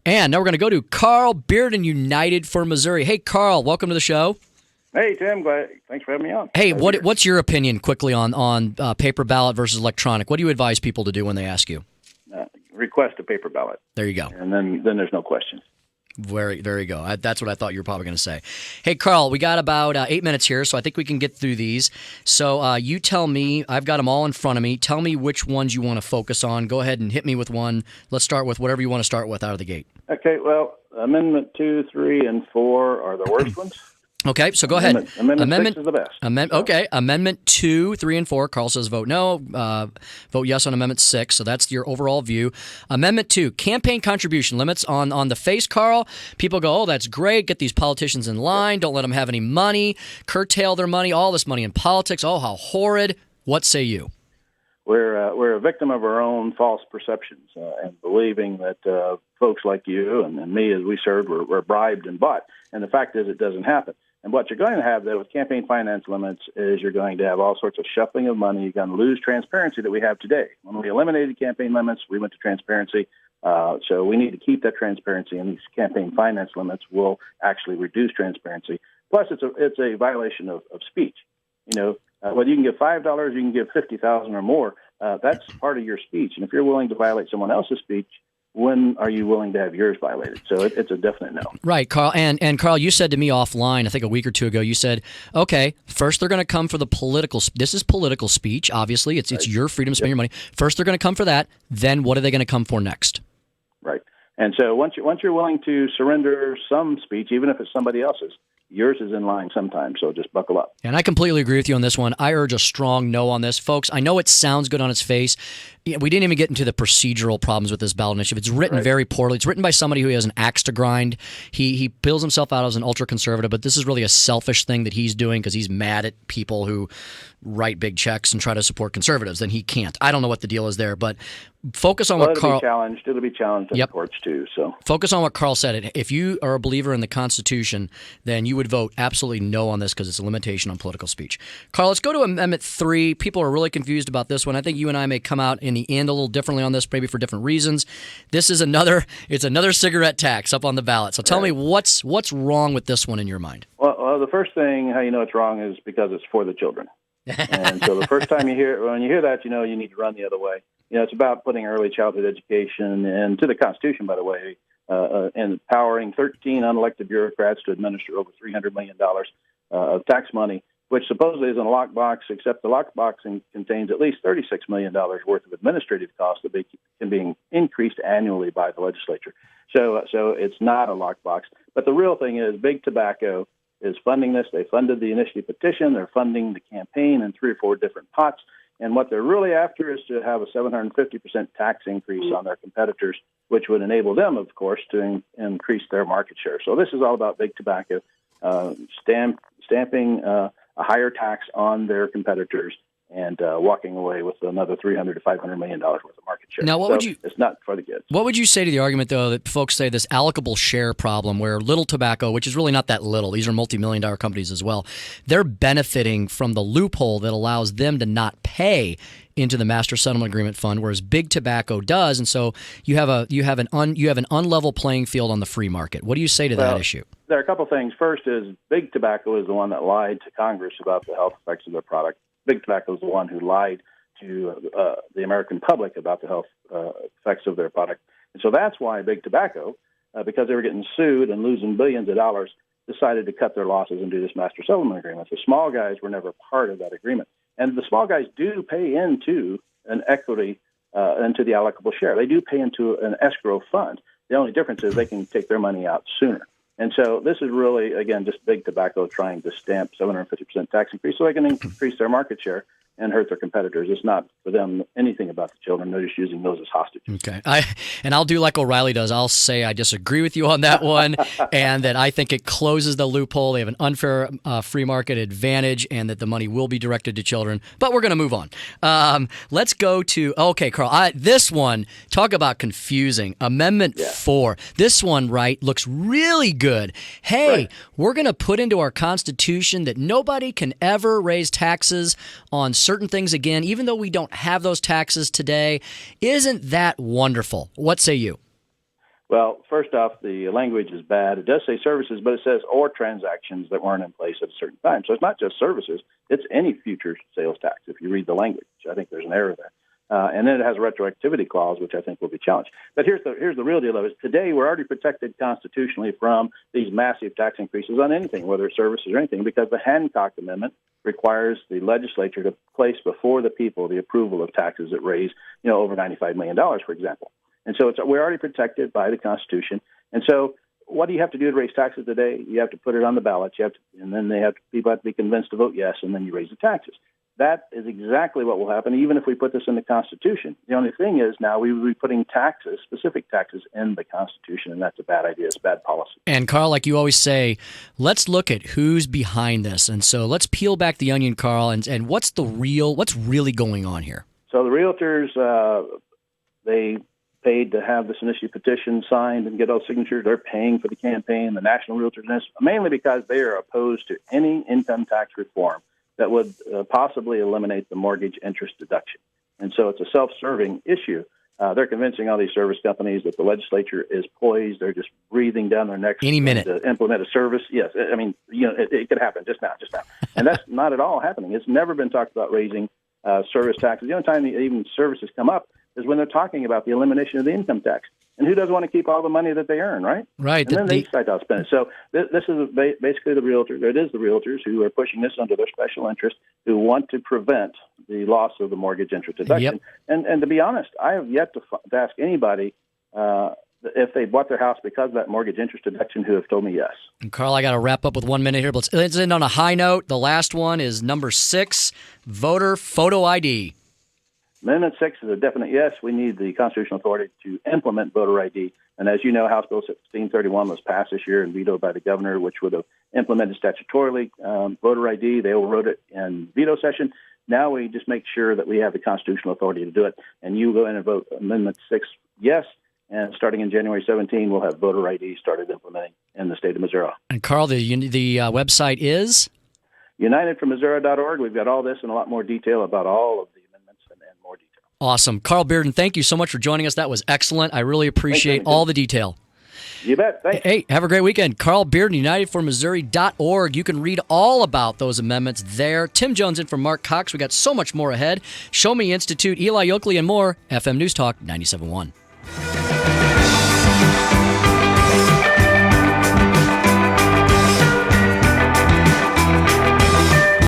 And now we're going to go to Carl Bearden, United for Missouri. Hey, Carl, welcome to the show. Hey, Tim. Thanks for having me on. Hey, what's your opinion quickly on paper ballot versus electronic? What do you advise people to do when they ask you? Request a paper ballot. There you go. And then there's no question. There you go. That's what I thought you were probably going to say. Hey, Carl, we got about 8 minutes here, so I think we can get through these. So you tell me, I've got them all in front of me. Tell me which ones you want to focus on. Go ahead and hit me with one. Let's start with whatever you want to start with out of the gate. Okay, well, Amendment 2, 3, and 4 are the worst ones. Okay, so go ahead. Amendment 6 is the best. Okay, Amendment 2, 3, and 4. Carl says vote no. Vote yes on Amendment 6. So that's your overall view. Amendment 2, campaign contribution limits on the face, Carl. People go, oh, that's great. Get these politicians in line. Don't let them have any money. Curtail their money. All this money in politics. Oh, how horrid. What say you? We're a victim of our own false perceptions and believing that folks like you and me, as we served, were bribed and bought. And the fact is, it doesn't happen. And what you're going to have, though, with campaign finance limits is you're going to have all sorts of shuffling of money. You're going to lose transparency that we have today. When we eliminated campaign limits, we went to transparency. So we need to keep that transparency, and these campaign finance limits will actually reduce transparency. Plus, it's a violation of speech. Whether you can give $5, you can give $50,000 or more. That's part of your speech. And if you're willing to violate someone else's speech, when are you willing to have yours violated? So it's a definite no. Right, Carl. And Carl, you said to me offline, I think a week or two ago, you said, okay, first they're going to come for the political. This is political speech, obviously. It's your freedom to spend your money. First they're going to come for that. Then what are they going to come for next? Right. And so once you're willing to surrender some speech, even if it's somebody else's, yours is in line sometimes, so just buckle up. And I completely agree with you on this one. I urge a strong no on this. Folks, I know it sounds good on its face. We didn't even get into the procedural problems with this ballot initiative. It's written very poorly. It's written by somebody who has an axe to grind. He bills himself out as an ultra-conservative, but this is really a selfish thing that he's doing because he's mad at people who write big checks and try to support conservatives, and he can't. I don't know what the deal is there, but focus on what Carl... It'll be challenged in the courts, too. So focus on what Carl said. If you are a believer in the Constitution, then you would vote absolutely no on this because it's a limitation on political speech. Carl, let's go to Amendment 3. People are really confused about this one. I think you and I may come out in the end a little differently on this, maybe for different reasons. This is another cigarette tax up on the ballot. So tell me what's wrong with this one in your mind? Well, the first thing how you know it's wrong is because it's for the children. And so the first time you hear that, you need to run the other way. It's about putting early childhood education into the Constitution, by the way, and empowering 13 unelected bureaucrats to administer over $300 million of tax money, which supposedly is in a lockbox, except the lockbox contains at least $36 million worth of administrative costs that can be increased annually by the legislature. So it's not a lockbox. But the real thing is Big Tobacco is funding this. They funded the initiative petition. They're funding the campaign in 3 or 4 different pots. And what they're really after is to have a 750% tax increase on their competitors, which would enable them, of course, to increase their market share. So this is all about Big Tobacco stamping a higher tax on their competitors and walking away with another $300 to $500 million worth of market share. Now, it's not for the kids. What would you say to the argument, though, that folks say this allocable share problem where Little Tobacco, which is really not that little, these are multi-million-dollar companies as well, they're benefiting from the loophole that allows them to not pay into the Master Settlement Agreement Fund, whereas Big Tobacco does, and so you have an unlevel playing field on the free market. What do you say to that issue? There are a couple things. First is Big Tobacco is the one that lied to Congress about the health effects of their product. Big Tobacco is the one who lied to the American public about the health effects of their product. And so that's why Big Tobacco, because they were getting sued and losing billions of dollars, decided to cut their losses and do this Master Settlement Agreement. The small guys were never part of that agreement. And the small guys do pay into an equity, into the allocable share. They do pay into an escrow fund. The only difference is they can take their money out sooner. And so this is really, again, just Big Tobacco trying to stamp 750% tax increase so they can increase their market share and hurt their competitors. It's not for them anything about the children. They're just using those as hostages. Okay. I'll do like O'Reilly does. I'll say I disagree with you on that one and that I think it closes the loophole. They have an unfair free market advantage and that the money will be directed to children. But we're going to move on. Let's go to, okay, Carl, this one, talk about confusing. Amendment 4. This one, looks really good. Hey, we're going to put into our Constitution that nobody can ever raise taxes on certain things again, even though we don't have those taxes today. Isn't that wonderful? What say you? Well, first off, the language is bad. It does say services, but it says or transactions that weren't in place at a certain time. So it's not just services. It's any future sales tax if you read the language. I think there's an error there. And then it has a retroactivity clause, which I think will be challenged. But here's the real deal of it. Today, we're already protected constitutionally from these massive tax increases on anything, whether it's services or anything, because the Hancock Amendment requires the legislature to place before the people the approval of taxes that raise, over $95 million, for example. And so we're already protected by the Constitution. And so what do you have to do to raise taxes today? You have to put it on the ballot. And then people have to be convinced to vote yes, and then you raise the taxes. That is exactly what will happen, even if we put this in the Constitution. The only thing is now we will be putting taxes, specific taxes, in the Constitution, and that's a bad idea. It's bad policy. And, Carl, like you always say, let's look at who's behind this. And so let's peel back the onion, Carl, and what's really going on here? So the Realtors, they paid to have this initiative petition signed and get all signatures. They're paying for the campaign, the National Realtors, mainly because they are opposed to any income tax reform that would possibly eliminate the mortgage interest deduction. And so it's a self-serving issue. They're convincing all these service companies that the legislature is poised. They're just breathing down their necks any minute to implement a service. Yes, I mean, it could happen just now. And that's not at all happening. It's never been talked about raising service taxes. The only time even services come up is when they're talking about the elimination of the income tax. And who doesn't want to keep all the money that they earn, right? Right. And then they decide to spend it. So this is basically the Realtors. It is the Realtors who are pushing this under their special interest, who want to prevent the loss of the mortgage interest deduction. Yep. And to be honest, I have yet to ask anybody if they bought their house because of that mortgage interest deduction who have told me yes. And Carl, I got to wrap up with 1 minute here. But let's end on a high note. The last one is number 6, voter photo ID. Amendment 6 is a definite yes. We need the constitutional authority to implement voter ID. And as you know, House Bill 1631 was passed this year and vetoed by the governor, which would have implemented statutorily voter ID. They overrode it in veto session. Now we just make sure that we have the constitutional authority to do it. And you go in and vote Amendment 6 yes. And starting in January 17, we'll have voter ID started implementing in the state of Missouri. And Carl, the website is? UnitedForMissouri.org. We've got all this in a lot more detail about all of the amendments and more detail. Awesome. Carl Bearden, thank you so much for joining us. That was excellent. I really appreciate all the detail. You bet. Thanks. Hey, have a great weekend. Carl Bearden, UnitedForMissouri.org. You can read all about those amendments there. Tim Jones in for Marc Cox. We got so much more ahead. Show Me Institute, Eli Yoakley, and more. FM News Talk 97.1.